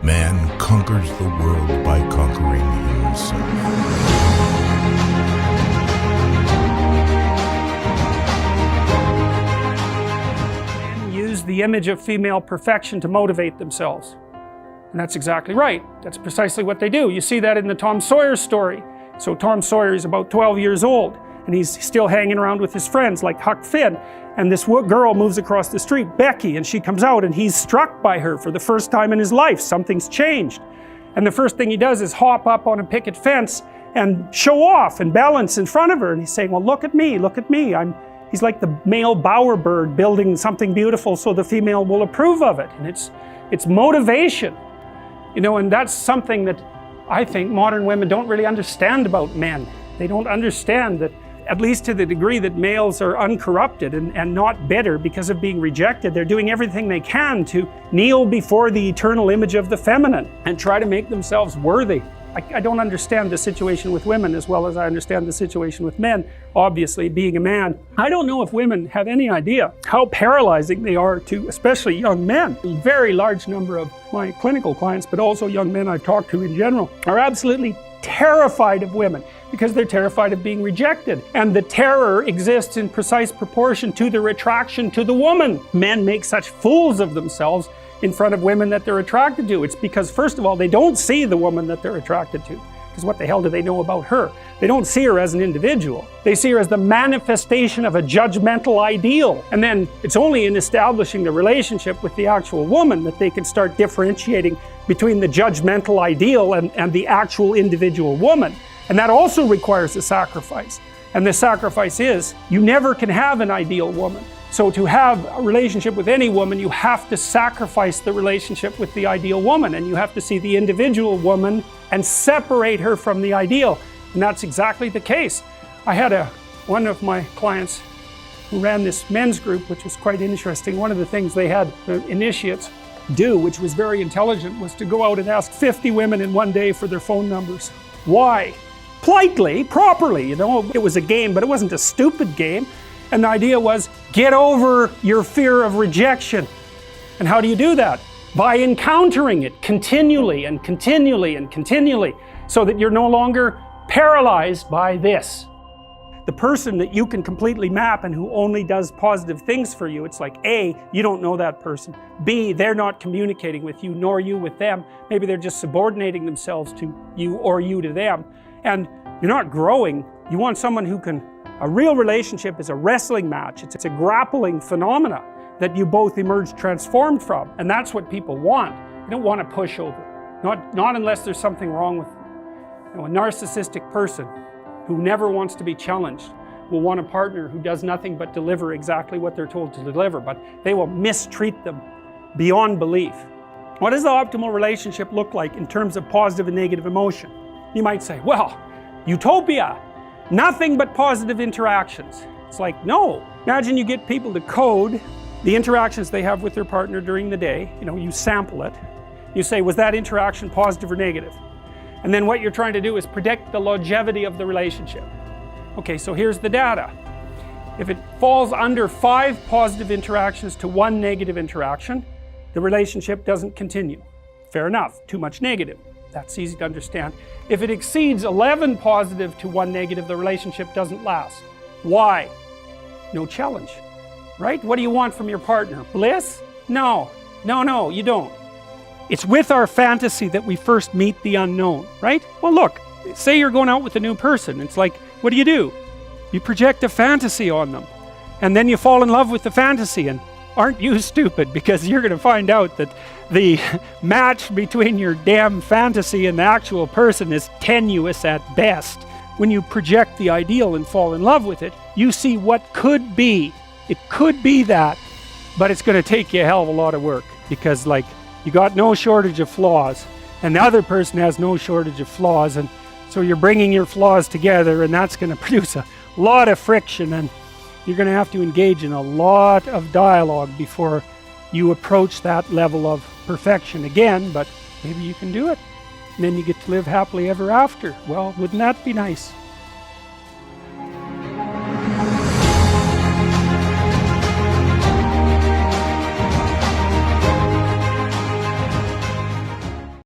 Man conquers the world by conquering himself. Use the image of female perfection to motivate themselves. And that's exactly right. That's precisely what they do. You see that in the Tom Sawyer story. So Tom Sawyer is about 12 years old, and he's still hanging around with his friends like Huck Finn. And this girl moves across the street, Becky, and she comes out, and he's struck by her for the first time in his life. Something's changed. And the first thing he does is hop up on a picket fence and show off and balance in front of her. And he's saying, well, look at me, look at me. He's like the male bowerbird building something beautiful so the female will approve of it. And it's motivation. You know, and that's something that I think modern women don't really understand about men. They don't understand that, at least to the degree that males are uncorrupted and not bitter because of being rejected, they're doing everything they can to kneel before the eternal image of the feminine and try to make themselves worthy. I don't understand the situation with women as well as I understand the situation with men, obviously, being a man. I don't know if women have any idea how paralyzing they are to, especially young men. A very large number of my clinical clients, but also young men I've talked to in general, are absolutely terrified of women because they're terrified of being rejected. And the terror exists in precise proportion to the attraction to the woman. Men make such fools of themselves in front of women that they're attracted to. It's because, first of all, they don't see the woman that they're attracted to. Because what the hell do they know about her? They don't see her as an individual. They see her as the manifestation of a judgmental ideal. And then it's only in establishing the relationship with the actual woman that they can start differentiating between the judgmental ideal and the actual individual woman. And that also requires a sacrifice. And the sacrifice is, you never can have an ideal woman. So to have a relationship with any woman, you have to sacrifice the relationship with the ideal woman, and you have to see the individual woman and separate her from the ideal. And that's exactly the case. I had one of my clients who ran this men's group, which was quite interesting. One of the things they had the initiates do, which was very intelligent, was to go out and ask 50 women in one day for their phone numbers. Why? Politely, properly, you know. It was a game, but it wasn't a stupid game. And the idea was, get over your fear of rejection. And how do you do that? By encountering it continually and continually and continually, so that you're no longer paralyzed by this. The person that you can completely map and who only does positive things for you, it's like, A, you don't know that person. B, they're not communicating with you, nor you with them. Maybe they're just subordinating themselves to you or you to them. And you're not growing. You want someone who can. A real relationship is a wrestling match. It's a grappling phenomena that you both emerge transformed from. And that's what people want. They don't want a pushover. Not unless there's something wrong with them. You know, a narcissistic person who never wants to be challenged will want a partner who does nothing but deliver exactly what they're told to deliver, but they will mistreat them beyond belief. What does the optimal relationship look like in terms of positive and negative emotion? You might say, well, utopia. Nothing but positive interactions. It's like, no. Imagine you get people to code the interactions they have with their partner during the day. You know, you sample it. You say, was that interaction positive or negative? And then what you're trying to do is predict the longevity of the relationship. Okay, so here's the data. If it falls under 5 positive interactions to 1 negative interaction, the relationship doesn't continue. Fair enough, too much negative. That's easy to understand. If it exceeds 11 positive to 1 negative, the relationship doesn't last. Why? No challenge, right? What do you want from your partner? Bliss? No, you don't. It's with our fantasy that we first meet the unknown, right? Well, look, say you're going out with a new person. It's like, what do? You project a fantasy on them, and then you fall in love with the fantasy. And aren't you stupid? Because you're going to find out that the match between your damn fantasy and the actual person is tenuous at best. When you project the ideal and fall in love with it, you see what could be. It could be that, but it's going to take you a hell of a lot of work, because like, you got no shortage of flaws, and the other person has no shortage of flaws, and so you're bringing your flaws together, and that's going to produce a lot of friction, and you're going to have to engage in a lot of dialogue before you approach that level of perfection again, but maybe you can do it. And then you get to live happily ever after. Well, wouldn't that be nice?